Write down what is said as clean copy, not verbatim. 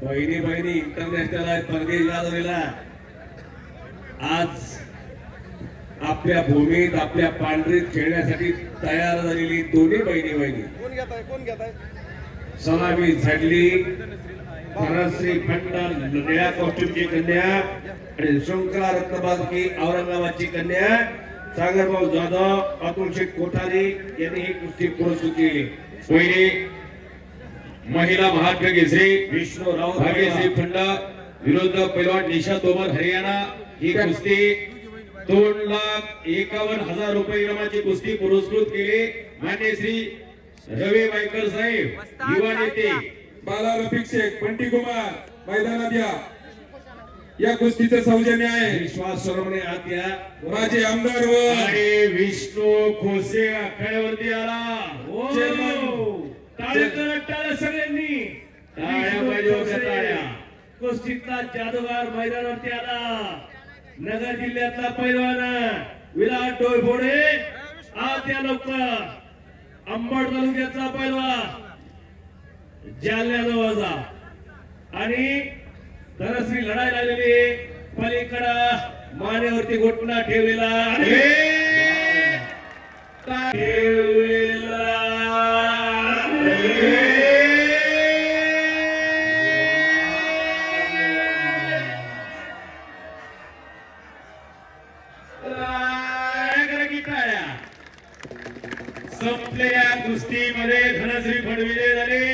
बहिणी बहिणी इंटरनॅशनल आहे परदेश गाजवलेला आज आपल्या भूमीत आपल्या पांढरीत खेळण्यासाठी तयार झालेली दोन्ही बहिणी कोण घेताय सलामी झडली परश्री खंडा निळ्या कॉस्ट्युमची कन्या आणि शृंखला रत्नबादकी औरंगाबादची कन्या सागरभाऊ जाधव अतुल शेठ कोठारी यांनी ही कुस्ती पुरस्कृत केली। पहिली महिला महाराष्ट्र केसरी विष्णू राऊत भाग्यश्री खंडा विरुद्ध पैलवान निशा तोमर हरियाणा ही कुस्ती 2,51,000 रुपये इनामाची कुस्ती पुरस्कृत केली। मान्य श्री रवी वायकर साहेब युवा नेते बाला रफिक शेख पंटी कुमार मैदानात या कुस्तीचं सौजन्य आहे विश्वास सरवणे आत्या माझे आमदार व आणि विष्णू खोसे आखाड्यावरती आला। टाळ्या सगळ्यांनी टाळ्या पाहिजे होत्या टाळ्या। कुस्तीतला जादूगार मैदानावरती आला नगर जिल्ह्यातला पैलवान विराट डोईफोडे आत्या लवकर अंबड तालुक्यातला पैलवान जालन्याजवळचा आणि धनश्री लढाई लागलेली पलीकडं मानेवरती घोटणा ठेवलेला संपलेल्या कुस्तीमध्ये धनश्री फडविजय झाले।